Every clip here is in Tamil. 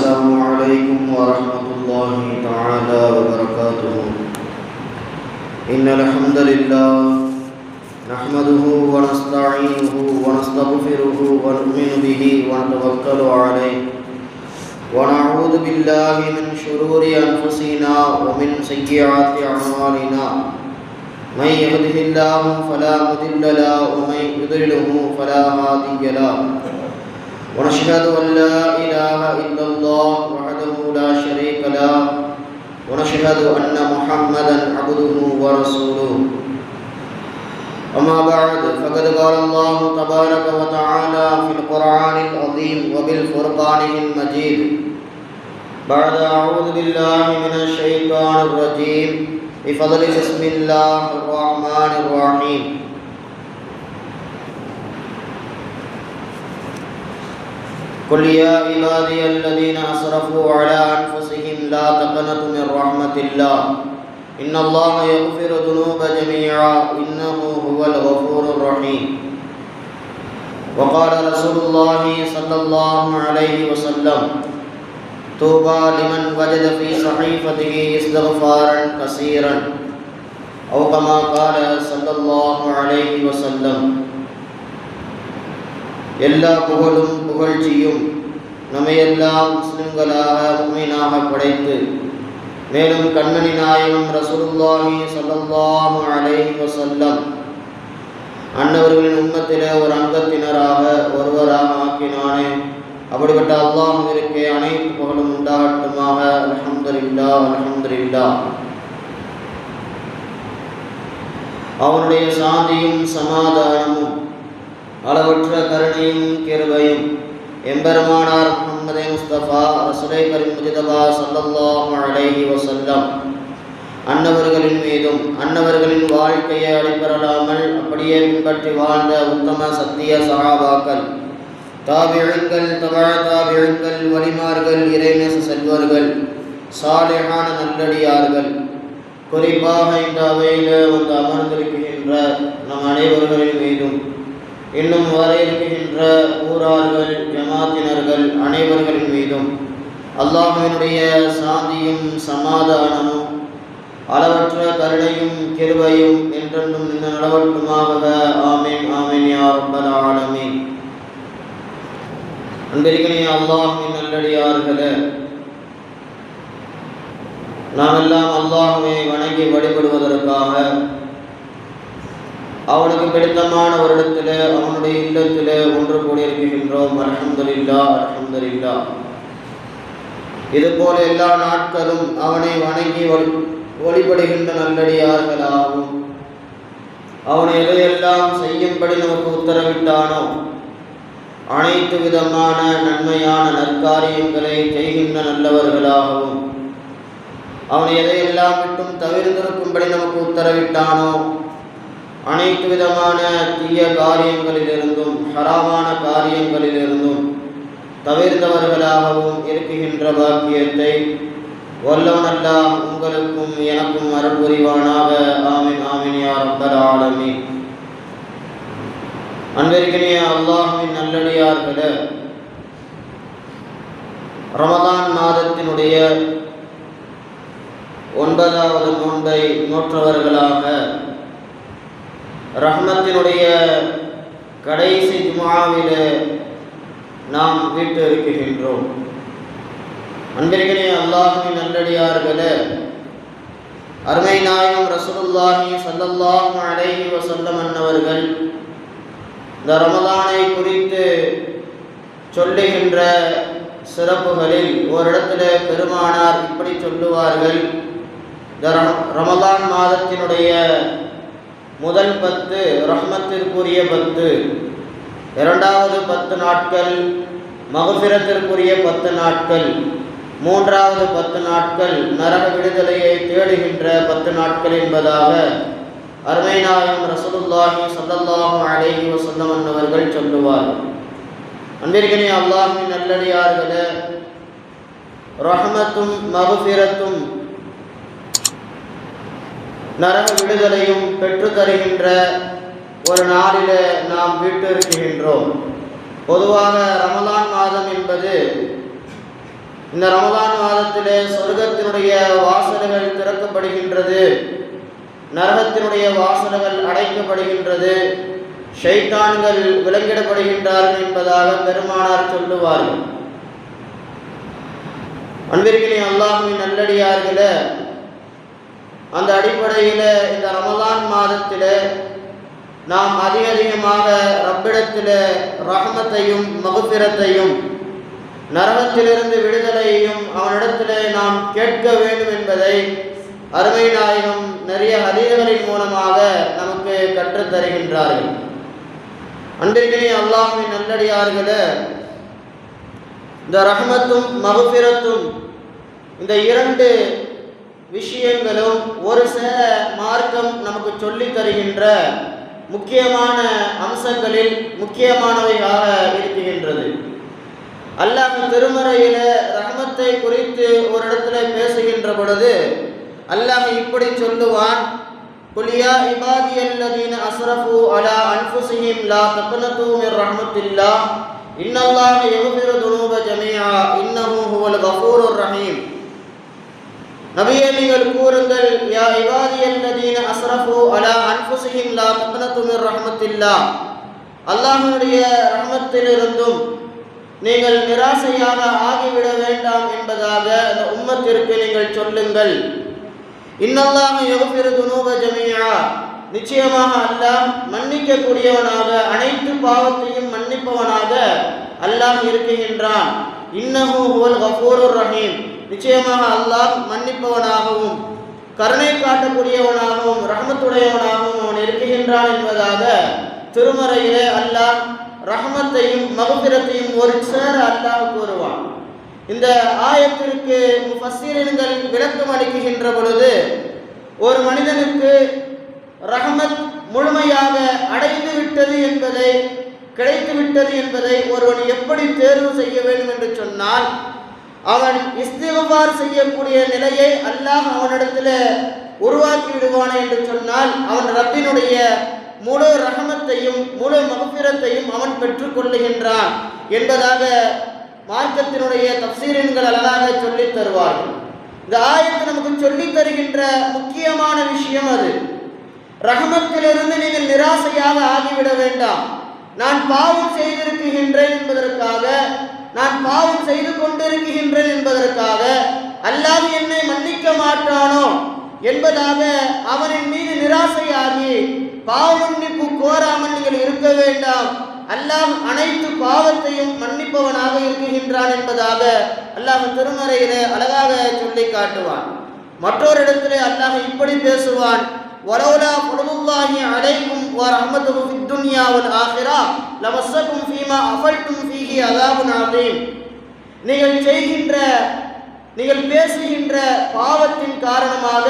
السلام عليكم ورحمة الله تعالى وبركاته. إن الحمد لله نحمده ونستعينه ونستغفره ونؤمن به ونتوكل عليه ونعوذ بالله من شرور أنفسنا ومن سيئات أعمالنا. من يهده الله فلا مضل له ومن يضلله فلا هادي له. ونشهد أن لا إله إلا الله وحده لا شريك له ونشهد أن محمدا عبده ورسوله. أما بعد فقد قال الله تبارك وتعالى في القرآن العظيم وبالفرقان المجيد بعد أعوذ بالله من الشيطان الرجيم بفضل بسم الله الرحمن الرحيم. قل يا عبادي الذين أسرفوا على أنفسهم لا تقنطوا من رحمة الله إن الله يغفر الذنوب جميعا إنه هو الغفور الرحيم. وقال رسول الله صلى الله عليه وسلم طوبى لمن وجد في صحيفته استغفارا كثيرا أو كما قال صلى الله عليه وسلم. எல்லா புகழும் புகழ்ச்சியும் நம்மையெல்லாம் முஸ்லிம்களாக முஃமினாக படைத்து மேலும் கண்மணி நாயகம் ரசூலுல்லாஹி ஸல்லல்லாஹு அலைஹி வஸல்லம் அன்னவர்களின் உம்மத்திலே ஒரு அங்கத்தினராக ஒருவராக ஆக்கினானே. அப்படிப்பட்ட அல்லாஹ்விற்கு அனைத்து புகழும் உண்டாகட்டுமாக. அல்ஹம்துலில்லாஹ் அல்ஹம்துலில்லாஹ். அவனுடைய சாந்தியும் சமாதானமும் அளவற்ற கருணையும் கிருபையும் எம்பெருமானார் முஹம்மது முஸ்தபா ரசூலை கரீம் முஜ்தபா ஸல்லல்லாஹு அலைஹி வஸல்லம் அன்னவர்களின் மீதும் அன்னவர்களின் வாழ்க்கையை அடிபரலாமல் அப்படியே பின்பற்றி வாழ்ந்த உத்தம சத்திய சஹாபாக்கள், தாபிஈன்கள், தபா தாபிஈன்கள், வலிமார்கள், இறைநேச செல்வர்கள், சாலிஹான நல்லடியார்கள், குறிப்பாக இந்த அவையில் வந்து அமர்ந்திருக்கின்ற நம் அனைவர்களின் மீதும் இன்னும் வர இருக்கின்ற ஊரார்கள், ஜமாத்தினர்கள் அனைவர்களின் மீதும் அல்லாஹ்வினுடைய சாந்தியும் சமாதானமும் அளவற்ற கருணையும் கிருபையும் என்றென்றும் நின்று நடவட்டுமாக. ஆமீன் ஆமீன் யா ரப்பல் ஆலமீன். அன்பிற்கினிய அல்லாஹ்வின் நல்லடியார்களே, நாம் எல்லாம் அல்லாஹ்வை வணங்கி வழிபடுவதற்காக அவனுக்கு பிடித்தமான ஒரு இடத்திலே அவனுடைய இல்லத்திலே ஒன்று கூடியிருக்கின்றோம். அல்ஹம்துலில்லாஹ் அல்ஹம்துலில்லாஹ். இதுபோல எல்லா நாட்களும் அவனை வணங்கி வழிபடுகின்ற நல்லடியார்களாகும். அவனை எதையெல்லாம் செய்யும்படி நமக்கு உத்தரவிட்டானோ அனைத்து விதமான நன்மையான நற்காரியங்களை செய்கின்ற நல்லவர்களாகவும், அவனை எதையெல்லாம் விட்டும் தவிர்த்திருக்கும்படி நமக்கு உத்தரவிட்டானோ அனைத்து விதமான தீய காரியங்களிலிருந்தும் ஹராமான காரியங்களிலிருந்தும் தவிர்த்தவர்களாகவும் இருக்குகின்ற பாக்கியத்தை வல்லவன் அல்லாஹ் உங்களுக்கும் எனக்கும் அருள் புரிவானாக. ஆமீன் ஆமீன் யா ரப்பல் ஆலமீன். அன்பிற்கினிய அல்லாஹ்வின் நல்லடியார்களே, ரமலான் மாதத்தினுடைய 9வது நோன்பை நோற்றவர்களாக ரஹ்மத்தினுடைய கடைசி ஜும்ஆவிலே நாம் வீட்டு இருக்கின்றோம். அன்பிற்கினிய அல்லாஹ்வின் நல்லடியார்களே, அருமை நாயகம் ரசூலுல்லாஹி ஸல்லல்லாஹு அலைஹி வஸல்லம் அன்னவர்கள் இந்த ரமலானை குறித்து சொல்லுகின்ற சிறப்புகளில் ஓரிடத்திலே பெருமானார் இப்படி சொல்லுவார்கள்: இந்த ரமலான் மாதத்தினுடைய முதல் 10 ரஹ்மத்திற்குரிய 10, இரண்டாவது 10 நாட்கள் மக்ஃபிரத்திற்குரிய 10 நாட்கள், மூன்றாவது 10 நாட்கள் நரக விடுதலையை தேடுகின்ற 10 நாட்கள் என்பதாக அருமை நாயகம் ரசூலுல்லாஹி ஸல்லல்லாஹு அலைஹி வஸல்லம் அவர்கள் சொல்லுவார். அன்பிற்கினிய அல்லாஹ்வின் நல்லடியார்களே, ரஹ்மத்தும் மக்ஃபிரத்தும் நரக விடுதலையும் பெற்று தருகின்ற ஒரு நாளிலே நாம் வீட்டிருக்கின்றோம். பொதுவாக ரமலான் மாதம் என்பது இந்த ரமலான் மாதத்திலே சொர்க்கத்தினுடைய வாசல்கள் திறக்கப்படுகின்றது, நரகத்தினுடைய வாசல்கள் அடைக்கப்படுகின்றது, ஷைத்தான்கள் விலங்கிடப்படுகின்றார்கள் என்பதாக பெருமானார் சொல்லுவார்கள். அன்பிற்கிலே அல்லாஹ்வின் நல்லடியார்களே, அந்த அடிப்படையில் இந்த ரமலான் மாதத்தில் நாம் அதிகமாக ரப்பிடத்தில் ரஹ்மத்தையும் மக்ஃபிரத்தையும் நரகத்திலிருந்து விடுதலையையும் அவனிடத்தில் நாம் கேட்க வேண்டும் என்பதை அருமை நாயகம் நிறைய ஹதீஸ்களின் மூலமாக நமக்கு கற்றுத் தருகின்றார்கள். அன்பிற்கிலே அல்லாஹ்வின் நல்லடியார்களே, இந்த ரஹ்மத்தும் மக்ஃபிரத்தும் இந்த இரண்டு விஷயங்களும் ஒரு சேர மார்க்கம் நமக்கு சொல்லி தருகின்ற முக்கியமான அம்சங்களில் முக்கியமானவையாக இருக்கின்றது. அல்லாஹ் திருமறையில ரஹ்மத்தை குறித்து ஒரு இடத்துல பேசுகின்ற பொழுது அல்லாஹ் இப்படி சொல்லுவான், குல் யா இபாதியல்லதீன அஸ்ரஃபு அலா அன்ஃபுஸிஹிம் லா தக்னது மிர் ரஹ்மத்தில்லாஹ் இன்னல்லாஹ யக்ஃபிரு துனூப ஜமீஆ இன்னஹு ஹுவல் கஃபூருர் ரஹீம். நபியே, நீங்கள் கூறுங்கள், யா இபாதியல்லதீன அஸ்ரஃபு அலா அன்ஃபுஸிஹிம் லா தக்னது மிர் ரஹ்மத்தில்லாஹ், அல்லாஹ்வுடைய ரஹ்மத்திலிருந்தும் நீங்கள் நிராசையாக ஆகிவிட வேண்டாம் என்பதாக அந்த உம்மத்திற்கு நீங்கள் சொல்லுங்கள். இன்னல்லாஹ யக்ஃபிரு துனூப ஜமீஆ, நிச்சயமாக அல்லாஹ் மன்னிக்கக்கூடியவனாக அனைத்து பாவத்தையும் மன்னிப்பவனாக அல்லாஹ் இருக்கின்றான். இன்னஹு ஹுவல் கஃபூருர் ரஹீம், நிச்சயமாக அல்லாஹ் மன்னிப்பவனாகவும் கருணை காட்டக்கூடியவனாகவும் ரஹ்மத்துடையவனாகவும் அவன் இருக்கின்றான் என்பதாக திருமறையிலே அல்லாஹ் ரஹ்மத்தையும் மக்ஃபிரத்தையும் ஒரு சேர அல்லாஹ் கூறுவான். இந்த ஆயத்திற்கு முஃபஸ்ஸிரீன்கள் விளக்கம் அளிக்கின்ற பொழுது, ஒரு மனிதனுக்கு ரஹ்மத் முழுமையாக அடைந்து விட்டது என்பதை கிடைத்து விட்டது என்பதை ஒருவன் எப்படி தேர்வு செய்ய வேண்டும் என்று சொன்னால், அவன் இஸ்திக்ஃபார் செய்யக்கூடிய நிலையை அல்லாஹ் அவனிடத்தில் உருவாக்கி விடுவான் என்று சொன்னால், அவன் ரப்பினுடைய முழு ரஹமத்தையும் முழு மக்ஃபிரத்தையும் அவன் பெற்றுக் கொள்ளுகின்றான் என்பதாக மார்க்கத்தினுடைய தஃசீரீன்கள் அழகாக சொல்லித் தருவார்கள். இந்த ஆயத்து நமக்கு சொல்லித் தருகின்ற முக்கியமான விஷயம் அது. ரஹமத்திலிருந்து நீங்கள் நிராசையாக ஆகிவிட வேண்டாம். நான் பாவம் செய்திருக்கின்றேன் என்பதற்காக, நான் பாவம் செய்து கொண்டிருக்கின்றேன் என்பதற்காக அல்லாஹ் என்னை மன்னிக்க மாட்டானோ என்பதாக அவனின் மீது நிராசையாகி பாவ மன்னிப்பு கோராமல் நீங்கள் இருக்க வேண்டாம். அல்லாஹ் அனைத்து பாவத்தையும் மன்னிப்பவனாக இருக்கின்றான் என்பதாக அல்லாஹ் திருமறையிலே அழகாக சொல்லி காட்டுவான். மற்றொரு இடத்திலே அல்லாஹ் இப்படி பேசுவான், வலௌலா ஃபதுலுல்லாஹி அலைக்கும் வ ரஹ்மத்துஹு ஃபித் துன்யா வல் ஆখিরা லமஸ்ஸகும் ஃபீமா அஃபல்தும் ஃபீஹி அஸாபுன் அதீம். நீங்கள் பேசுகின்ற பாவத்தின் காரணமாக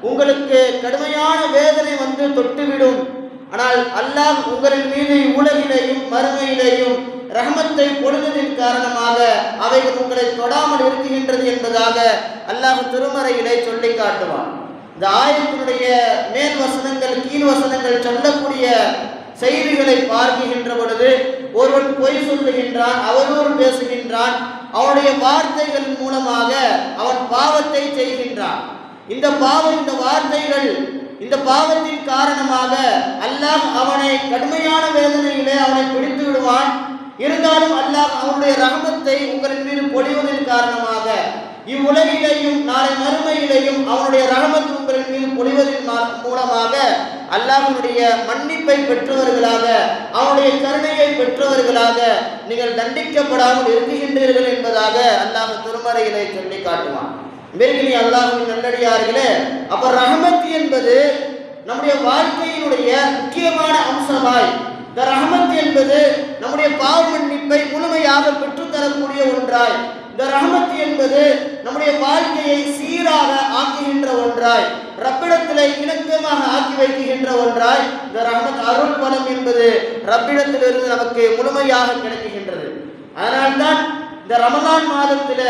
உங்களுக்கு கடுமையான வேதனை வந்து தொட்டுவிடும். ஆனால் அல்லாஹ் உங்களின் மீது உலகிலேயும் மறுமையிலேயும் ரஹமத்தை பொழுதலின் காரணமாக அவைகள் உங்களை தொடாமல் இருக்குகின்றது என்பதாக அல்லாஹ் திருமறையிலே சொல்லி காட்டுவான். இந்த ஆயத்தினுடைய மேல் வசனங்கள் கீழ் வசனங்கள் சொல்லக்கூடிய செய்திகளை பார்க்கின்ற பொழுது, ஒருவன் பொய் சொல்லுகின்றான், அவதூறு பேசுகின்றான், அவனுடைய வார்த்தைகள் மூலமாக அவன் பாவத்தை செய்கின்றான். இந்த வார்த்தைகள், இந்த பாவத்தின் காரணமாக அல்லாஹ் அவனை கடுமையான வேதனையிலே அவனை பிடித்து விடுவான். இருந்தாலும் அல்லாஹ் அவனுடைய ரஹமத்தை உங்களின் மீது பொழிவதன் காரணமாக இவ்வுலகிலேயும் நாளை மறுமையிலேயும் அவனுடைய ரஹமத் உங்களின் மீது பொழிவதன் மூலமாக அல்லாஹ்வுடைய மன்னிப்பை பெற்றவர்களாக, அவனுடைய கருணையை பெற்றவர்களாக நீங்கள் தண்டிக்கப்படாமல் இருக்குகின்றீர்கள் என்பதாக அல்லாஹ் திருமறையிலே சொல்லி காட்டுவான். வெறுகினி அல்லாஹ்வின் நல்லடியார்களே, அப்ப ரஹமத் என்பது நம்முடைய வாழ்க்கையினுடைய முக்கியமான அம்சமாய், இந்த ரஹமத் என்பது நம்முடைய பாவ மன்னிப்பை முழுமையாக பெற்றுத்தரக்கூடிய ஒன்றாய், இந்த ரஹமத் என்பது நம்முடைய வாழ்க்கையை சீராக ஆக்குகின்ற ஒன்றாய், ரப்பிடத்திலே இணக்கமாக ஆக்கி வைக்கின்ற ஒன்றாய் இந்த ரஹமத் அருள் பலம் என்பது ரப்பிடத்திலிருந்து நமக்கு முழுமையாக கிடைக்கின்றது. அதனால்தான் இந்த ரமலான் மாதத்தில்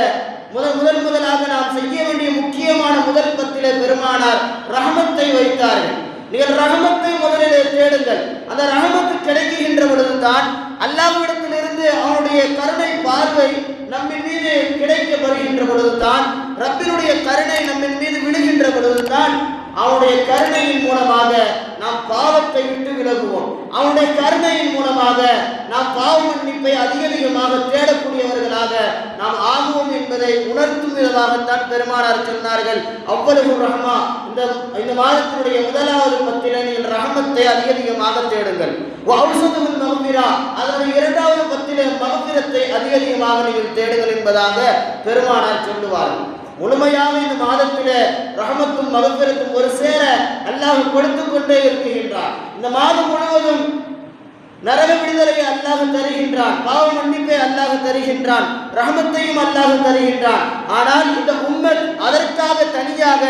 முதலாக நாம் செய்ய வேண்டிய முக்கியமான முதல் பத்திலே பெருமானார் ரஹமத்தை வைத்தார்கள். நீங்கள் ரஹமத்தை முதலிலே தேடுங்கள். அந்த ரஹமத்து கிடைக்கின்ற பொழுதுதான் அல்லாஹ்விடத்திலிருந்து அவனுடைய கருணை பார்வை நம்மின் மீது கிடைக்க வருகின்றது. வருகின்ற பொழுதுதான், ரப்பினுடைய கருணை நம்மின் மீது விழுகின்ற பொழுதுதான் அவனுடைய கருணையின் மூலமாக நாம் பாவத்தை விட்டு விலகுவோம். அவனுடைய கருணையின் மூலமாக நாம் பாவ மன்னிப்பை அதிகமாக தேடக்கூடியவர்களாக நாம் ஆகுவோம் என்பதை உணர்த்தும் விதமாகத்தான் பெருமானார் சொன்னார்கள், அவ்வளவு ரஹ்மா, இந்த மாதத்தினுடைய முதலாவது பத்திலே நீங்கள் ரஹமத்தை அதிகமாக தேடுங்கள். அதனுடைய இரண்டாவது பத்திலே மகபிரத்தை அதிகமாக நீங்கள் தேடுங்கள் என்பதாக பெருமானார் சொல்லுவார்கள். முழுமையாக இந்த மாதத்திலே ரஹமத்தும் மகபிரத்தும் ஒரு சேர அல்லாஹ் கொடுத்து கொண்டே இருக்கின்றார். இந்த மாதம் முழுவதும் நரக விடுதலையை அல்லாஹ் தருகின்றான், பாவ மன்னிப்பை அல்லாஹ் தருகின்றான், ரஹமத்தையும் அல்லாஹ் தருகின்றான். ஆனால் இந்த உம்மத் அதற்காக தனியாக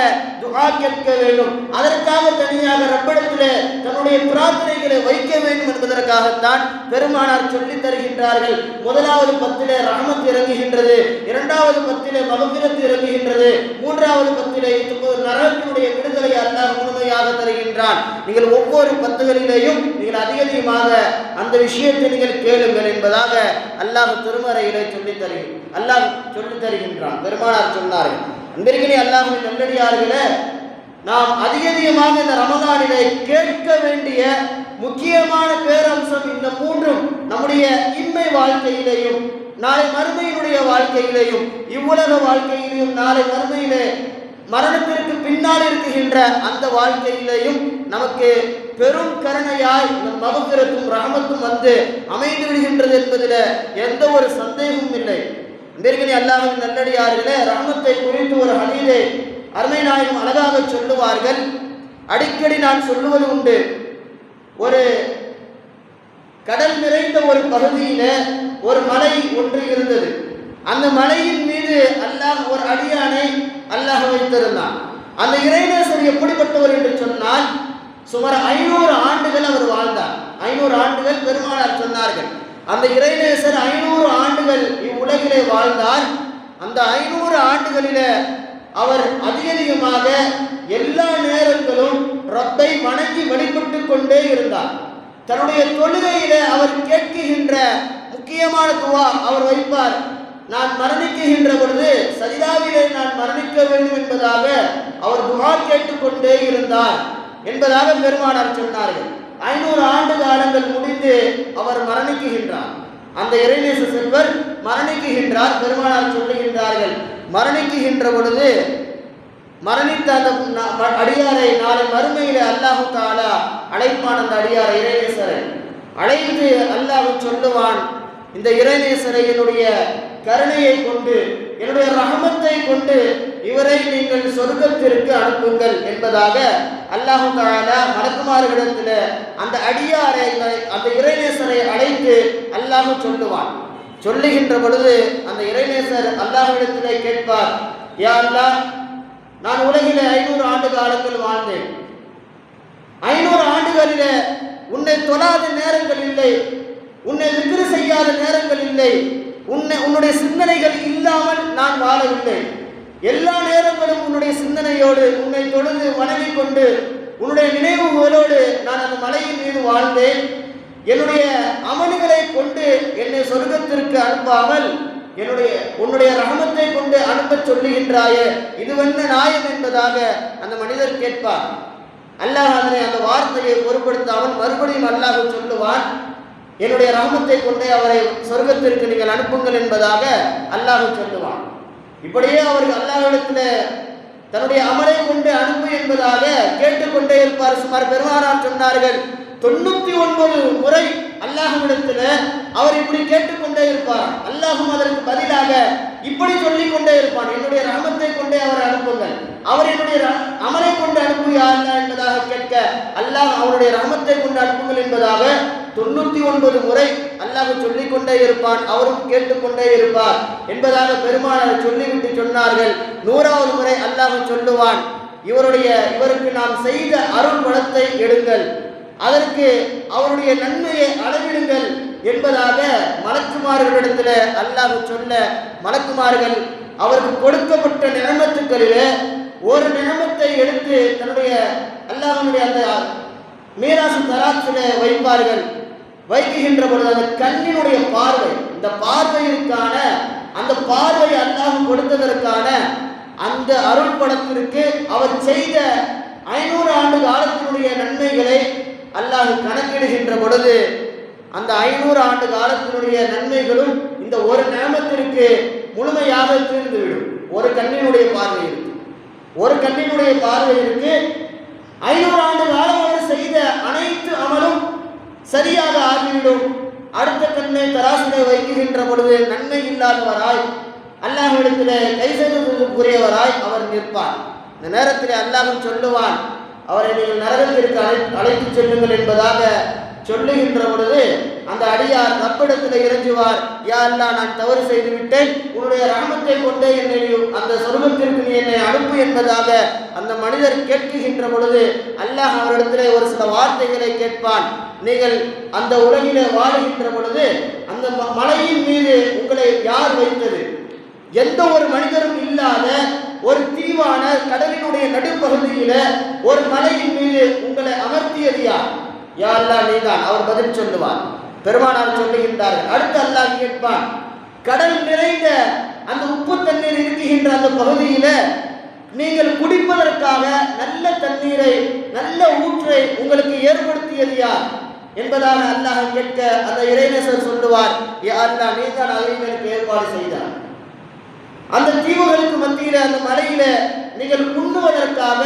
துஆ கேட்க வேண்டும், அதற்காக தனியாக ரப்பிடத்திலே தன்னுடைய பிரார்த்தனைகளை வைக்க வேண்டும் என்பதற்காகத்தான் பெருமானார் சொல்லி தருகின்றார்கள். முதலாவது பத்திலே ரஹமத் இறங்குகின்றது, இரண்டாவது பத்திலே மகபிரத் இறங்குகின்றது, மூன்றாவது பத்திலே நரகத்தினுடைய விடுதலை அல்லாஹ் முழுமையாக தருகின்றான். நீங்கள் ஒவ்வொரு பத்துகளிலேயும் நீங்கள் அதிகமாக அந்த விஷயத்தை நீங்கள் கேளுங்கள் என்பதாக அல்லாஹ் திருமறையிலே அல்லாஹ் சொல்லி தருகின்றான். பெருமானார் சொன்னார்கள். அன்பிற்கிலே அல்லாஹ்வின் நல்லடியார்களே, நாம் அதிகமாக இந்த ரமதானிலே கேட்க வேண்டிய முக்கியமான பேரம்சம் இந்த மூன்றும் நம்முடைய இன்மை வாழ்க்கையிலேயும் நாளை மறுமையினுடைய வாழ்க்கையிலேயும் இவ்வுலக வாழ்க்கையிலேயும் நாளை மறுமையிலே மரணத்திற்கு பின்னால் இருக்குகின்ற அந்த வாழ்க்கையிலேயும் நமக்கு பெரும் கருணையாய் மகபிரத்தும் ரஹமத்தும் வந்து அமைந்து விடுகின்றது என்பதில் எந்த ஒரு சந்தேகமும் இல்லை. இன்றைக்கு அல்லாஹ்வின் நல்லடியார்களே, ரஹமத்தை குறித்து ஒரு ஹதீஸை அருமை நாயகம் அழகாக சொல்லுவார்கள். அடிக்கடி நான் சொல்லுவது உண்டு. ஒரு கடல் நிறைந்த ஒரு பகுதியில ஒரு மலை ஒன்று இருந்தது. அந்த மலையின் மீது அல்லாஹ் ஒரு அடியானை அல்லாஹ் வைத்திருந்தான். அந்த இறைநேசர் எப்படிப்பட்டவர் என்று சொன்னால், சுமார் 500 ஆண்டுகள் அவர் வாழ்ந்தார். 500 ஆண்டுகள் பெருமானார் சொன்னார்கள். அந்த இறைநேசர் 500 ஆண்டுகள் இவ்வுலகிலே வாழ்ந்தார். அந்த 500 ஆண்டுகளிலே அவர் அதிகமாக எல்லா நேரங்களும் ரப்பை வணங்கி வழிபட்டு கொண்டே இருந்தார். தன்னுடைய தொழுகையிலே அவர் கேட்கின்ற முக்கியமான துவா அவர் வைப்பார். நான் மரணிக்குகின்ற பொழுது சஜிதாவிலே நான் மரணிக்க வேண்டும் என்பதாக அவர் துஆ கேட்டுக்கொண்டே இருந்தார் என்பதாக பெருமானார் சொன்னார்கள். 500 ஆண்டு காலங்கள் முடிந்து அவர் மரணிக்குகின்றார். அந்த இறைநேச செல்வர் மரணிக்குகின்றார். பெருமானார் சொல்லுகின்றார்கள், மரணிக்குகின்ற பொழுது மரணித்த அந்த அடியாரை நாளை மறுமையில அல்லாஹு தஆலா அழைப்பான். அந்த அடியாரை, இறைநேசரை அழைத்து அல்லாஹ் சொல்லுவான், இந்த இறைநேசரை என்னுடைய கருணையை கொண்டு என்னுடைய ரஹமத்தை கொண்டு இவரை நீங்கள் சொர்க்கத்திற்கு அனுப்புங்கள் என்பதாக அல்லாஹு தஆலா மலக்குமார்களிடத்தில் அந்த அடியாரை, அந்த இறைநேசரை அழைத்து அல்லாஹ் சொல்லுவான். சொல்லுகின்ற பொழுது அந்த இறைநேசர் அல்லாஹ்விடத்திலே கேட்பார், யா அல்லாஹ், நான் உலகிலே 500 ஆண்டு காலங்கள் வாழ்ந்தேன். 500 ஆண்டுகளிலே உன்னை தொழாத நேரங்கள் இல்லை, உன்னை திக்ரு செய்யாத நேரங்கள் இல்லை, உன்னுடைய சிந்தனைகள் இல்லாமல் நான் வாழவில்லை. எல்லா நேரங்களும் உன்னுடைய சிந்தனையோடு உன்னை தொழுது வணங்கிக் கொண்டு உன்னுடைய நினைவுகளோடு நான் அந்த மலையின் மீது வாழ்ந்தேன். என்னுடைய அமல்களை கொண்டு என்னை சொர்க்கத்திற்கு அனுப்பாமல் உன்னுடைய ரஹமத்தை கொண்டு அனுப்ப சொல்லுகின்றாயே, இதுவென்ன நியாயம் என்பதாக அந்த மனிதர் கேட்பார். அல்லாஹ் அதனை அந்த வார்த்தையை பொருட்படுத்தாமல் மறுபடியும் அல்லாஹ் சொல்லுவான், என்னுடைய ரஹமத்தை கொண்டே அவரை சொர்க்கத்திற்கு நீங்கள் அனுப்புங்கள் என்பதாக அல்லாஹ் சொல்லுவான். இப்படியே அவர்கள் அல்லாஹ்விடத்தில் தன்னுடைய அமலை கொண்டு அனுப்பு என்பதாக கேட்டுக்கொண்டே இருப்பார். சுமார் பெருமானார் சொன்னார்கள், 99 முறை அல்லாஹ்விடத்தில் அவர் இப்படி கேட்டுக்கொண்டே இருப்பார். அல்லாஹும் அதற்கு பதிலாக இப்படி சொல்லிக் கொண்டே இருப்பான், என்னுடைய ரஹமத்தை கொண்டே அவரை அனுப்புங்கள், அவர் என்னுடைய அமலை கொண்டு அனுப்புயா அல்லா என்பதாக கேட்க அல்லாஹ் அவருடைய ரஹமத்தை கொண்டு அனுப்புங்கள் என்பதாக 99 முறை அல்லாஹ் சொல்லிக் கொண்டே இருப்பான், அவரும் கேட்டுக்கொண்டே இருப்பார் என்பதாக பெருமானார் சொல்லிவிட்டு சொன்னார்கள். 100வது முறை அல்லாஹ் சொல்லுவான், இவருக்கு நாம் செய்த அருள் வளத்தை எடுங்கள், அதற்கு அவருடைய நன்மையை அளவிடுங்கள் என்பதாக மலக்குமார்களிடத்தில் அல்லாஹ் சொல்ல, மலக்குமார்கள் அவருக்கு கொடுக்கப்பட்ட நியமத்துக்களிலே ஒரு நியமத்தை எடுத்து தன்னுடைய அல்லாஹ்வுடைய அந்த மீராசு தராசிலே வைப்பார்கள். வைக்கின்ற பொழுது அந்த கண்ணினுடைய பார்வை, இந்த பார்வைக்கான அந்த பார்வை அல்லாஹ் கொடுத்ததற்கு அந்த அருள் படத்திற்கு அவர் செய்த 500 ஆண்டு காலத்தினுடைய நன்மைகளை அல்லாஹ் கணக்கிடுகின்ற பொழுது அந்த 500 ஆண்டு காலத்தினுடைய நன்மைகளும் இந்த ஒரு நேமத்திற்கு முழுமையாக தீர்ந்துவிடும். ஒரு கண்ணினுடைய பார்வை இருக்கு, ஒரு கண்ணினுடைய பார்வை இருக்கு. 500 ஆண்டு காலம் அவர் செய்த அனைத்து அமலும் சரியாக ஆகிவிடும். அடுத்த கண்ணை தராசிலே வைக்கின்ற பொழுது நன்மை இல்லாதவராய் அல்லாஹ்விடத்திலே கை செய்வதற்குரியவராய் அவர் நிற்பார். இந்த நேரத்திலே அல்லாஹ் சொல்லுவான், அவரை நீங்கள் நரகத்திற்கு அழைத்து செல்லுங்கள் என்பதாக சொல்லுகின்ற பொழுது அந்த அடியார் ரப்பிடத்தில் இறங்குவார், யா அல்லாஹ், நான் தவறு செய்து விட்டேன், உன்னுடைய ரஹமத்தை கொண்டே என்னை அந்த சொர்க்கத்திற்கு நீ என்னை அனுப்பு என்பதாக அந்த மனிதர் கேட்கின்ற பொழுது அல்லாஹ் அவரிடத்திலே ஒரு சில வார்த்தைகளை கேட்பான். நீங்கள் அந்த உலகிலே வாழுகின்ற பொழுது அந்த மலையின் மீது உங்களை யார் வைத்தது? எந்த ஒரு மனிதரும் இல்லாத ஒரு தீவான கடலினுடைய நடுப்பகுதியில ஒரு மலையின் மீது உங்களை அமர்த்தியது யார்? யா அல்லாஹ், நீதான். அவர் பதில் சொல்லுவார். பெருமானார் சொல்லுகின்றார்கள். அடுத்து அல்லாஹ் கேட்பான், கடல் நிறைந்த அந்த உப்பு தண்ணீர் இருக்குகின்ற அந்த பகுதியில நீங்கள் குடிப்பதற்காக நல்ல தண்ணீரை, நல்ல ஊற்றை உங்களுக்கு ஏற்படுத்தியது யார் என்பதாக அல்லாஹ் கேட்க அந்த இறைநேசர் சொல்லுவார், யா அல்லாஹ், நீதான் அதையும் எனக்கு ஏற்பாடு செய்தார். அந்த தீவுகளுக்கு மத்தியில அந்த மலையில நீங்கள் உண்ணுவதற்காக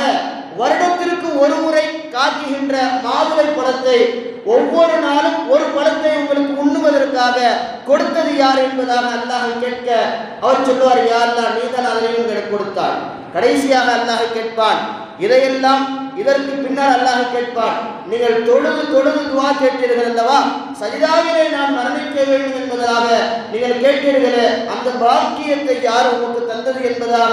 வருடத்திற்கு ஒரு முறை காய்கின்ற மாதுளை பழத்தை ஒவ்வொரு நாளும் ஒரு பழத்தை உங்களுக்கு உண்ணுவதற்காக கொடுத்தது யார் என்பதாக அல்லாஹ் கேட்க அவர் சொல்லுவார், யா அல்லாஹ், நீதான் அதையும் எனக்கு கொடுத்தார். கடைசியாக அல்லாஹ் கேட்பான், இதையெல்லாம் இதற்கு பின்னால் அல்லாஹ் கேட்பான், நீங்கள் தொழுது தொழுது துவா கேட்டீர்கள் அல்லவா, சஜிதாவிலே நான் மரணிக்க வேண்டும் என்பதாக நீங்கள் கேட்டீர்களே, அந்த பாக்கியத்தை யார் உங்களுக்கு தந்தது என்பதாக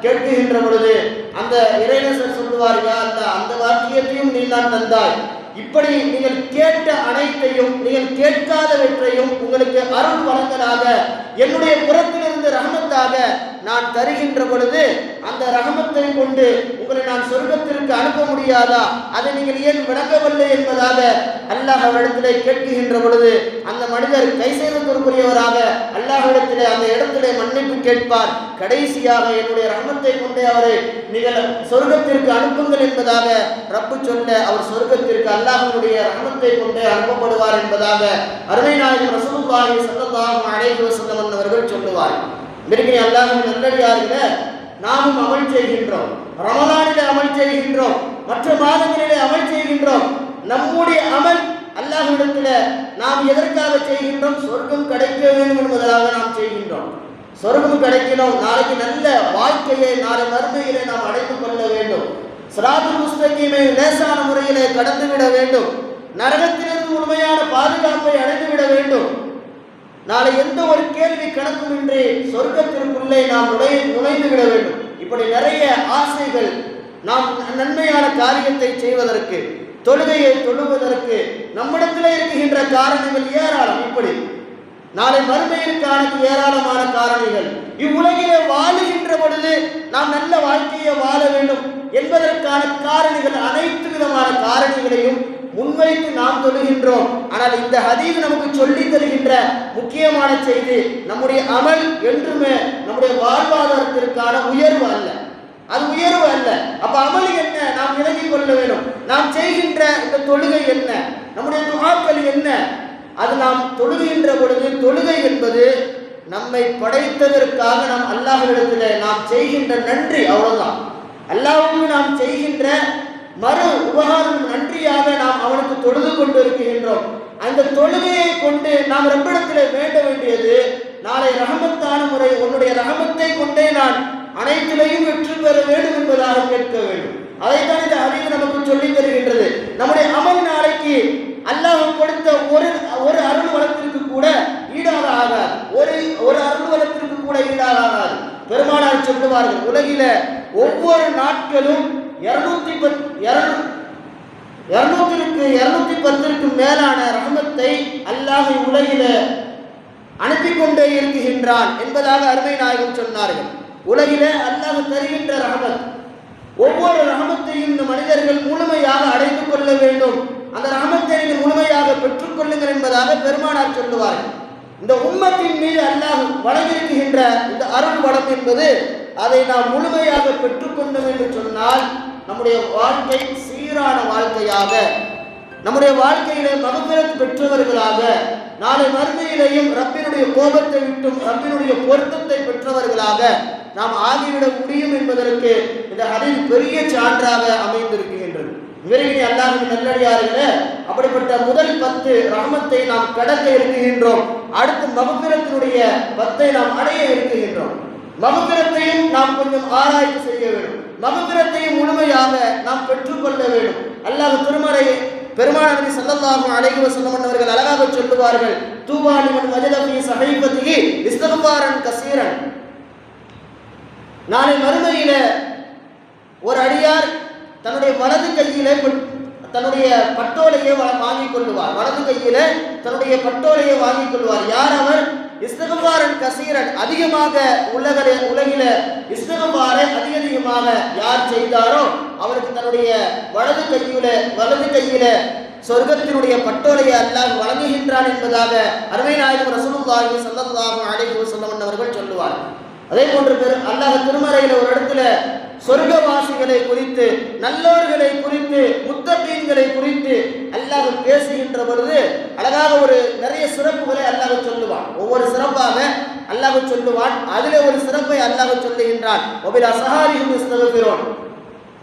கேட்கின்ற பொழுது அந்த இறைநேசர் சொல்லுவார், யா அல்லாஹ், அந்த பாக்கியத்தையும் நீ தான் தந்தாய். இப்படி நீங்கள் கேட்ட அனைத்தையும், நீங்கள் கேட்காதவற்றையும் உங்களுக்கு அருள் வழங்கலாக என்னுடைய புறத்திலிருந்து ரஹமத்தாக நான் தருகின்ற பொழுது அந்த ரஹமத்தை கொண்டு உங்களை நான் சொர்க்கத்திற்கு அனுப்ப முடியாதா? அதை நீங்கள் ஏன் விளங்கவில்லை என்பதாக அல்லாஹ் அவரிடத்திலே கேட்கின்ற பொழுது அந்த மனிதர் கை செய்வதற்குரியவராக அல்லாஹ்விடத்திலே அந்த இடத்திலே மன்னிப்பு கேட்பார். கடைசியாக என்னுடைய ரஹமத்தை கொண்டே அவரை நீங்கள் சொர்க்கத்திற்கு அனுப்புங்கள் என்பதாக ரப்பு சொல்ல அவர் சொர்க்கத்திற்கு அல்லாஹ்வுடைய ரஹமத்தை கொண்டே அனுப்பப்படுவார் என்பதாக அருமை நாயகம் ரசூலுல்லாஹி ஸல்லல்லாஹு அலைஹி வஸல்லம் அவர்கள் சொல்லுவார். நெருங்கிய அல்லாஹ்வின் நல்லடியார்களே, நாமும் அமல் செய்கின்றோம், ரமலானிலே அமல் செய்கின்றோம், மற்ற மாதங்களிலே அமல் செய்கின்றோம். நம்முடைய அமல் அல்லாஹ்விடத்தில் நாம் எதற்காக செய்கின்றோம்? சொர்க்கம் கிடைக்க வேண்டும் என்பதற்காக நாம் செய்கின்றோம். சொர்க்கம் கிடைக்கணும், நாளைக்கு நல்ல வாழ்க்கையை நாளை மறுமையிலே நாம் அடைந்து கொள்ள வேண்டும், சிராத்துல் முஸ்தகீமை லேசான முறையிலே கடந்துவிட வேண்டும், நரகத்திலிருந்து முழுமையான பாதுகாப்பை அடைந்துவிட வேண்டும், நாளை எந்த ஒரு கேள்வி கணக்குமின்றி சொர்க்கத்திற்குள்ளே நாம் நுழைந்து விட வேண்டும். இப்படி நிறைய ஆசைகள் நாம் நன்மையான காரியத்தை செய்வதற்கு, தொழுகையை தொழுவதற்கு நம்மிடத்தில் இருக்கின்ற காரணங்கள் ஏராளம். இப்படி நாளை மறுமையிற்கான ஏராளமான காரணிகள். இவ்வுலகிலே வாழுகின்ற பொழுது நாம் நல்ல வாழ்க்கையை வாழ வேண்டும் என்பதற்கான காரணிகள், அனைத்து விதமான காரணிகளையும் முன்வைத்து நாம் தொழுகின்றோம். ஆனால் இந்த ஹதீஸ் நமக்கு சொல்லி தருகின்ற முக்கியமான செய்தி, நம்முடைய அமல் என்றுமே நம்முடைய வாழ்வாதாரத்திற்கான உயர்வு அல்ல, அது உயர்வு அல்ல. அப்ப அமல் என்ன? நாம் விளங்கிக் கொள்ள வேண்டும். நாம் செய்கின்ற இந்த தொழுகை என்ன? நம்முடைய துஆக்கள் என்ன? அது நாம் தொழுகின்ற பொழுது, தொழுகை என்பது நம்மை படைத்ததற்காக நாம் அல்லாஹ்விடத்திலே நாம் செய்கின்ற நன்றி, அவ்வளவுதான். அல்லாஹ்வுக்கு நாம் செய்கின்ற மறு உபகாரம், நன்றியாக நாம் அவனுக்கு தொழுது கொண்டு இருக்கின்றோம். அந்த தொழுகையை கொண்டு நாம் ரப்பிடத்தில் வேண்ட வேண்டியது, நாளை ரஹமத்தான முறை உன்னுடைய ரஹமத்தை கொண்டே நான் அனைத்திலையும் வெற்றி பெற வேண்டும் என்பதாக கேட்க வேண்டும். அதைத்தான் இந்த ஹதீஸ் நமக்கு சொல்லி தருகின்றது. நம்முடைய அமல் நாளைக்கு அல்லாஹ் கொடுத்த ஒரு அருள் வளத்திற்கு கூட ஈடாக ஆகாது, ஒரு அருள் வளத்திற்கு கூட ஈடாக ஆகாது. பெருமானார் சொல்லுவார்கள், உலகில ஒவ்வொரு நாட்களும் 210 மேலான ரஹமத்தை அல்லாஹ் உலகில அனுப்பி கொண்டே இருக்குகின்றான் என்பதாக அருமை நாயகம் சொன்னார்கள். உலகில அல்லாஹ் தருகின்ற ரஹமத், ஒவ்வொரு ரஹமத்தையும் இந்த மனிதர்கள் முழுமையாக அடைந்து கொள்ள வேண்டும், அந்த ரஹமத்தை நீங்கள் முழுமையாக பெற்றுக்கொள்ளுங்கள் என்பதாக பெருமானார் சொல்லுவார்கள். இந்த உம்மத்தின் மீது அல்லாஹ் வழங்கியிருக்கின்ற இந்த அருள் வளம் என்பது அதை நாம் முழுமையாக பெற்றுக்கொண்டோம் என்று சொன்னால் நம்முடைய வாழ்க்கை சீரான வாழ்க்கையாக, நம்முடைய வாழ்க்கையிலே மகபிரத் பெற்றவர்களாக, நாளை மறுமையிலேயும் ரப்பினுடைய கோபத்தை விட்டும் ரப்பினுடைய பொருத்தத்தை பெற்றவர்களாக நாம் ஆகிவிட முடியும் என்பதற்கு இந்த ஹதீஸ் பெரிய சான்றாக அமைந்திருக்கின்றது. விரைவில் அல்லாஹ்வின் நல்லடியார்களே, அப்படிப்பட்ட முதல் 10 ரஹ்மத்தை நாம் கடக்க இருக்குகின்றோம். அடுத்து மகபிரத்தினுடைய 10 நாம் அடைய இருக்குகின்றோம். மகபிரத்தையும் நாம் கொஞ்சம் ஆராய்ச்சி செய்ய வேண்டும். மகபிரத்தையும் முழுமையாக நாம் பெற்றுக்கொள்ள வேண்டும். அல்லாஹ் திருமறை பெருமானார் நபி ஸல்லல்லாஹு அலைஹி வஸல்லம் அவர்கள் அழகாக சொல்லுவார்கள், தூபா லிமன் வஜத ஃபீ ஸஹீஃபத்திஹி இஸ்திக்பாரன் கஸீரன். நாளை மறுமையில ஒரு அடியார் தன்னுடைய வலது கையிலே தன்னுடைய பட்டோலையை வாங்கிக் கொள்ளுவார். வலது கையிலே தன்னுடைய பட்டோலையை வாங்கிக் கொள்வார். யார் அவர்? இஸ்திக்பாரன் கஸீரன். அதிகமாக உலகில இஸ்திக்பாரை அதிகமாக யார் செய்தாரோ அவருக்கு தன்னுடைய வலது கையில சொர்க்கத்தினுடைய பட்டோலையை அல்லாஹ் வழங்குகின்றான் என்பதாக அருமை நாயகம் ரசூலுல்லாஹி ஸல்லல்லாஹு அலைஹி வஸல்லம் அவர்கள் சொல்லுவார். அதே போன்று அல்லாஹ் திருமறையில ஒரு இடத்துல சொர்க்கவாசிகளை குறித்து, நல்லோர்களை குறித்து, முத்தகீன்களை குறித்து அல்லாஹ் பேசுகின்ற பொழுது அழகாக நிறைய சிறப்புகளை அல்லாஹ் சொல்லுவான். ஒவ்வொரு சிறப்பாக அல்லாஹ் சொல்லுவான். அதிலே ஒரு சிறப்பை அல்லாஹ் சொல்லுகின்றான். வபில் அஸ்ஹாரிஹிம் யஸ்தக்ஃபிரூன்.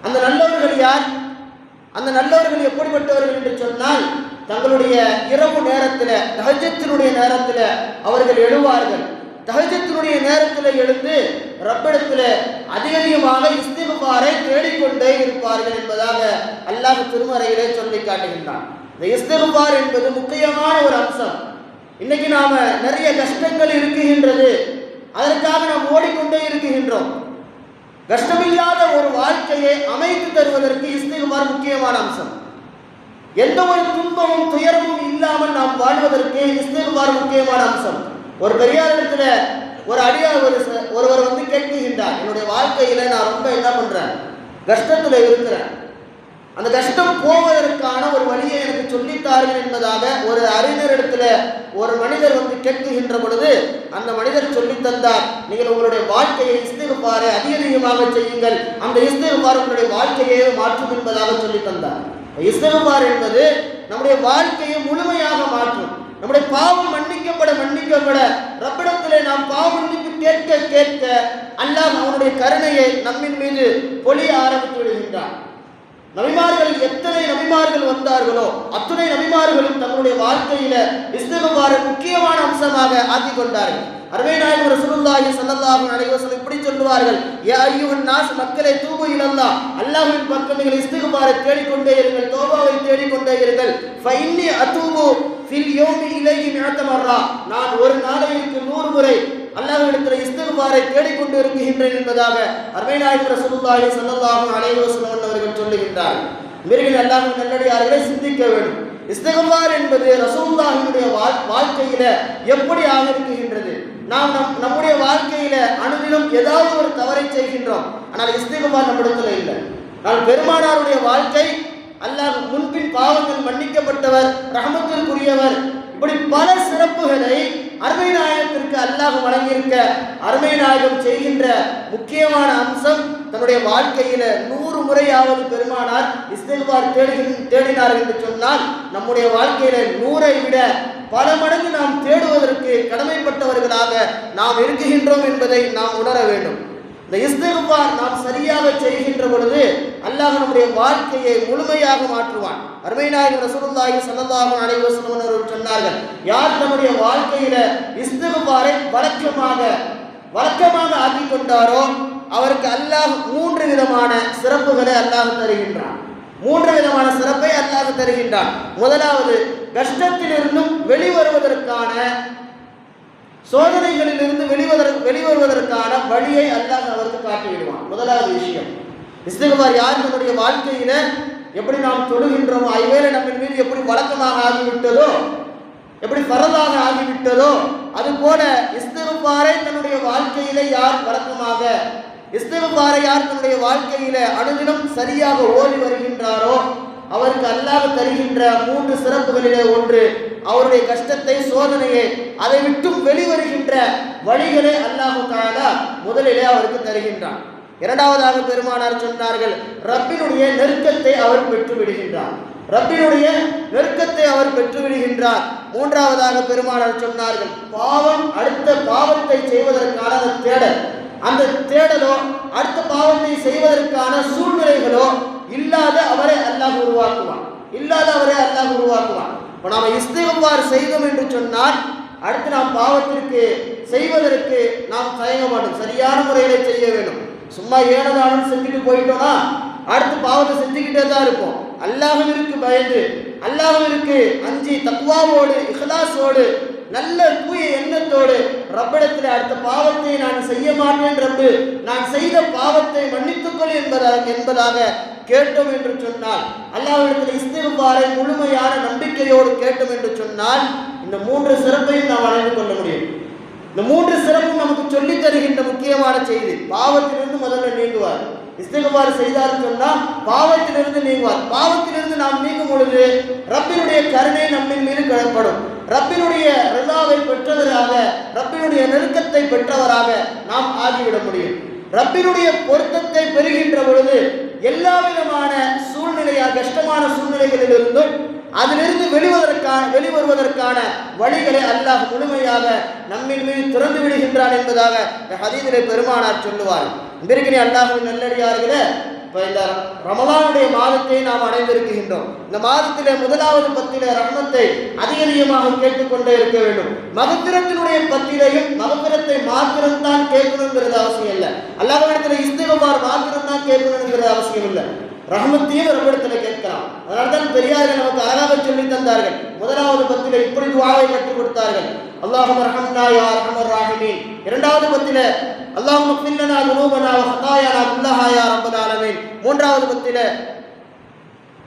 அந்த நல்லவர்கள் யார்? அந்த நல்லவர்கள் எப்படிப்பட்டவர்கள் என்று சொன்னால், தங்களுடைய இரவு நேரத்தில், தஹஜ்ஜுடைய நேரத்தில் அவர்கள் எழுவார்கள். தஹஜ்ஜுடைய நேரத்தில் எழுந்து ரப்பிடத்தில் அதிகமாக இஸ்திக்பாரை தேடிக்கொண்டே இருப்பார்கள் என்பதாக அல்லாஹ் திருமறையிலே சொல்லி காட்டுகின்றான். இந்த இஸ்திக்பார் என்பது முக்கியமான ஒரு அம்சம். இன்னைக்கு நாம நிறைய கஷ்டங்கள் இருக்குகின்றது, அதற்காக நாம் ஓடிக்கொண்டே இருக்குகின்றோம். கஷ்டமில்லாத ஒரு வாழ்க்கையை அமைத்து தருவதற்கு இஸ்திக்பார் முக்கியமான அம்சம். எந்த ஒரு துன்பமும் துயரமும் இல்லாமல் நாம் வாழ்வதற்கு இஸ்திக்பார் முக்கியமான அம்சம். ஒரு பெரியாரிடத்துல ஒரு அடியார் ஒருவர் கேட்கின்றார், என்னுடைய வாழ்க்கையில நான் ரொம்ப என்ன பண்றேன், கஷ்டத்துல இருக்கிறேன், அந்த கஷ்டம் போவதற்கான ஒரு வழியை எனக்கு சொல்லித்தார்கள் என்பதாக ஒரு அறிஞரிடத்துல ஒரு மனிதர் கேட்கின்ற பொழுது அந்த மனிதர் சொல்லி தந்தார், நீங்கள் உங்களுடைய வாழ்க்கையை இஸ்திக்பாரை அதிகமாக செய்யுங்கள், அந்த இஸ்திக்பார் உங்களுடைய வாழ்க்கையை மாற்றும் என்பதாக சொல்லி தந்தார். இஸ்திக்பார் என்பது நம்முடைய வாழ்க்கையை முழுமையாக மாற்றும். நம்முடைய பாவம் மன்னிக்கப்பட ரப்பிடத்திலே நாம் பாவ மன்னிப்பு கேட்க கேட்க அல்லாஹ் அவனுடைய கருணையை நம்மின் மீது பொழிய ஆரம்பித்து விடுகின்றான். நபிமார்கள் எத்தனை நபிமார்கள் வந்தார்களோ அத்தனை நபிமார்களும் தங்களுடைய வாழ்க்கையில இஸ்திக்பாரை முக்கியமான அம்சமாக ஆக்கிக் கொண்டார்கள். அருமை நாயகம் ரசூலுல்லாஹி ஸல்லல்லாஹு அலைஹி வஸல்லம் இப்படி சொல்லுவார்கள், யா அய்யுஹன் நாஸ், மக்களே, தூபு இலல்லாஹ், அல்லாஹ்வின் பக்கம் நீங்கள் இஸ்திக்பாரை தேடிக்கொண்டே இருங்கள், தௌபாவை தேடிக்கொண்டே இருங்கள். ஃபஇன்னி அதூபு ஃபில் யௌமி இலைஹி மிஅத மர்ரா, நான் ஒரு நாளைக்கு 100 முறை அல்லாஹ்விடத்தில் இஸ்திக்பாரை தேடிக்கொண்டு இருக்கின்றேன் என்பதாக அருமை நாயகம் ரசூலுல்லாஹி ஸல்லல்லாஹு அலைஹி வஸல்லம் அவர்கள் சொல்லுகின்றார்கள். மிருகின் அல்லாஹ்வின் நல்லடியார்களை சிந்திக்க வேண்டும். இஸ்திக்பார் என்பது ரசூலுல்லாஹினுடைய வாழ்க்கையில எப்படி ஆகியிருக்கின்றது? நாம் நம்முடைய வாழ்க்கையில அனுதினம் ஏதாவது ஒரு தவறை செய்கின்றோம், ஆனால் இஸ்திக்பார் நம்மிடத்தில் இல்லை. நான் பெருமானாருடைய வாழ்க்கை, அல்லாஹ் முன்பின் பாவங்கள் மன்னிக்கப்பட்டவர், ரஹமத்திற்குரியவர், இப்படி பல சிறப்புகளை அருமை நாயகத்திற்கு அல்லாஹ் வழங்கியிருக்க அருமை நாயகம் செய்கின்ற முக்கியமான அம்சம், தன்னுடைய வாழ்க்கையில 100 முறையாவது பெருமானார் இஸ்திக்பார் தேடினார் என்று சொன்னால் நம்முடைய வாழ்க்கையில 100ஐ விட பல மடங்கு நாம் தேடுவதற்கு கடமைப்பட்டவர்களாக நாம் இருக்குகின்றோம் என்பதை நாம் உணர வேண்டும். இந்த இஸ்திக்பார் நாம் சரியாக செய்கின்ற பொழுது அல்லாஹ் நம்முடைய வாழ்க்கையை முழுமையாக மாற்றுவான். அருமை நாயகம் ரசூலுல்லாஹி ஸல்லல்லாஹு அலைஹி வஸல்லம் அவர்கள் சொன்னார்கள், யார் தன்னுடைய வாழ்க்கையில இஸ்திக்பாரை வழக்கமாக ஆக்கிக் கொண்டாரோ அவருக்கு அல்லாஹ் 3 விதமான சிறப்புகளை அல்லாஹ் தருகின்றான். 3 விதமான சிறப்பை அல்லாஹ் தருகின்றான். முதலாவது, கஷ்டத்திலிருந்தும் வெளிவருவதற்கான, சோதனைகளிலிருந்து வெளிவருவதற்கான வழியை அல்லாஹ் அவருக்கு காட்டிவிடுவான். முதலாவது விஷயம், இஸ்திக்பார் யார் நம்முடைய வாழ்க்கையில எப்படி நாம் தொழுகின்றோமோ, ஐவேளை நம்மின் மீது எப்படி வழக்கமாக ஆகிவிட்டதோ, எப்படி ஃபரதாக ஆகிவிட்டதோ, அதுபோல இஸ்திக்பாரை தன்னுடைய வாழ்க்கையில யார் வழக்கமாக, இஸ்திக்பாரை யார் தன்னுடைய வாழ்க்கையில அனுதினம் சரியாக ஓடி வருகின்றாரோ அவருக்கு அல்லாஹ் தருகின்ற 3 சிறப்புகளிலே ஒன்று, அவருடைய கஷ்டத்தை, சோதனையை, அதை விட்டு வெளிவருகின்ற வழிகளை அல்லாஹ் தஆலா முதலிலே அவருக்கு தருகின்றான். இரண்டாவதாக பெருமானார் சொன்னார்கள், ரப்பினுடைய நெருக்கத்தை அவர் பெற்று விடுகின்றார். ரப்பினுடைய நெருக்கத்தை அவர் பெற்று விடுகின்றார். மூன்றாவதாக பெருமானார் சொன்னார்கள், பாவம் அடுத்த பாவத்தை செய்வதற்கான தேடல், அந்த தேடலோ அடுத்த பாவத்தை செய்வதற்கான சூழ்நிலைகளோ இல்லாத அவரை அல்லாஹ் உருவாக்குவான். இப்போ நாம் இஸ்திக்பார் செய்தோம் என்று சொன்னால் அடுத்து நாம் பாவத்திற்கு செய்வதற்கு நாம் தயங்க மாட்டோம். சரியான முறையில செய்ய வேண்டும். சும்மா ஏனதானும் செஞ்சுட்டு போயிட்டோம்னா அடுத்து பாவத்தை செஞ்சுக்கிட்டே தான் இருப்போம். அல்லாஹ்விற்கு பயந்து, அல்லாஹ்விற்கு அஞ்சி, தக்வாவோடு, இஹ்லாஸோடு, நல்ல தூய எண்ணத்தோடு ரப்பிடத்தில் அடுத்த பாவத்தை நான் செய்ய மாட்டேன் ரப்பு, நான் செய்த பாவத்தை மன்னித்துக்கொள் என்பதாக கேட்டோம் என்று சொன்னால், அல்லாஹ்விடத்தில் இஸ்திக்பாரை முழுமையான நம்பிக்கையோடு கேட்டோம் என்று சொன்னால் இந்த மூன்று சிறப்பையும் நாம் அடைந்து கொள்ள முடியும். இந்த மூன்று சிறப்பும் நமக்கு சொல்லி தருகின்ற முக்கியமான செய்தி. பாவத்திலிருந்து முதல்ல நீங்குவார். இஸ்திக்பார் செய்தார் சொன்னால் பாவத்திலிருந்து நீங்குவார். பாவத்திலிருந்து நாம் நீங்கும் பொழுது ரப்பினுடைய கருணை நம்மின் மீது கிளப்படும். ரப்பினுடைய ரிதாவை பெற்றவராக, ரப்பினுடைய நெருக்கத்தை பெற்றவராக நாம் ஆகிவிட முடியும். ரப்பினுடைய பொருத்தத்தை பெறுகின்ற பொழுது எல்லா விதமான கஷ்டமான சூழ்நிலைகளிலிருந்தும் அதிலிருந்து வெளிவருவதற்கான வழிகளை அல்லாஹ் முழுமையாக நம்மின் மீது திறந்து விடுகின்றான் என்பதாக ஹதீஸிலே பெருமானார் சொல்லுவார். இன்றைக்கு அல்லாஹ்வின் நல்லடியார்களே, இப்போ இந்த ரமலானுடைய மாதத்தை நாம் அடைந்திருக்கின்றோம். இந்த மாதத்திலே முதலாவது பத்திலே ரஹ்மத்தை அதிகமாக கேட்டுக்கொண்டே இருக்க வேண்டும். மகபிரத்தினுடைய பத்திலையும் மகபிரத்தை மாத்திரம்தான் கேட்கணுங்கிறது அவசியம் இல்லை. அல்லாஹ்விடத்தில் இஸ்திக்பார் மாத்திரம்தான் கேட்கணுங்கிறது அவசியம் இல்லை. ரஹ்மத்தையும் ரப்பிடத்தில் கேட்கலாம். அதனால்தான் பெரியார்கள் நமக்கு அழகாக சொல்லி தந்தார்கள். முதலாவது பத்திலே இப்படி துஆவை கற்றுக் கொடுத்தார்கள், அல்லாஹும்ம ரஹம்னா யா அர்ஹமர் ராஹிமீன். இரண்டாவது பத்திலே அல்லாஹும்ம ஃபிர் லனா துனூபனா வ ஹதாயானா குல்லஹா யா ரப்பல் ஆலமீன். மூன்றாவது பத்திலே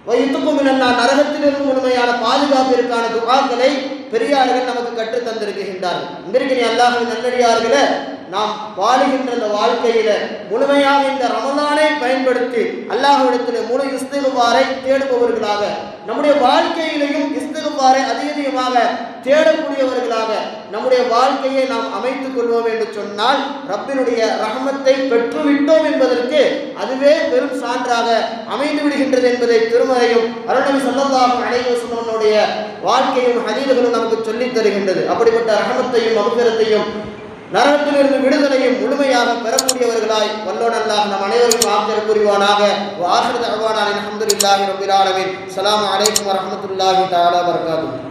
வயுத்துக்கும் மினன்னா, நரகத்திலிருந்து முழுமையான பாதுகாப்பிற்கான துஆக்களை பெரியார்கள் நமக்கு கற்று தந்திருக்கின்றார்கள். இன்றைக்கு அல்லாஹ்வின் நல்லடியார்களே, நாம் வாழுகின்ற இந்த வாழ்க்கையில முழுமையாக இந்த ரமலானை பயன்படுத்தி அல்லாஹ்விடத்தில் முழு இஸ்திக்பாரை தேடுபவர்களாக, நம்முடைய வாழ்க்கையிலையும் இஸ்திக்பாரை அதிகமாக தேடக்கூடியவர்களாக நம்முடைய வாழ்க்கையை நாம் அமைத்துக் கொள்வோம் என்று சொன்னால் ரப்பினுடைய ரஹமத்தை பெற்றுவிட்டோம் என்பதற்கு அதுவே பெரும் சான்றாக அமைந்து விடுகின்றது என்பதை திருமறையும் அருள்நபி ஸல்லல்லாஹு அலைஹி வஸல்லம் வாழ்க்கையும் ஹதீஸ்களும் நமக்கு சொல்லித் தருகின்றது. அப்படிப்பட்ட ரஹமத்தையும் மக்ஃபிரத்தையும் நரகத்திலிருந்து விடுதலையும் முழுமையாக பெறக்கூடியவர்களாய் வல்லோன் அல்லாஹ் நம் அனைவருக்கும் ஆஃபியத் புரிவானாக. வ ஆகிரு தஅவானா அல்ஹம்துலில்லாஹி ரப்பில் ஆலமீன். ஸலாமு அலைக்கும் வ ரஹ்மத்துல்லாஹி தஆலா வ பரகாத்துஹு.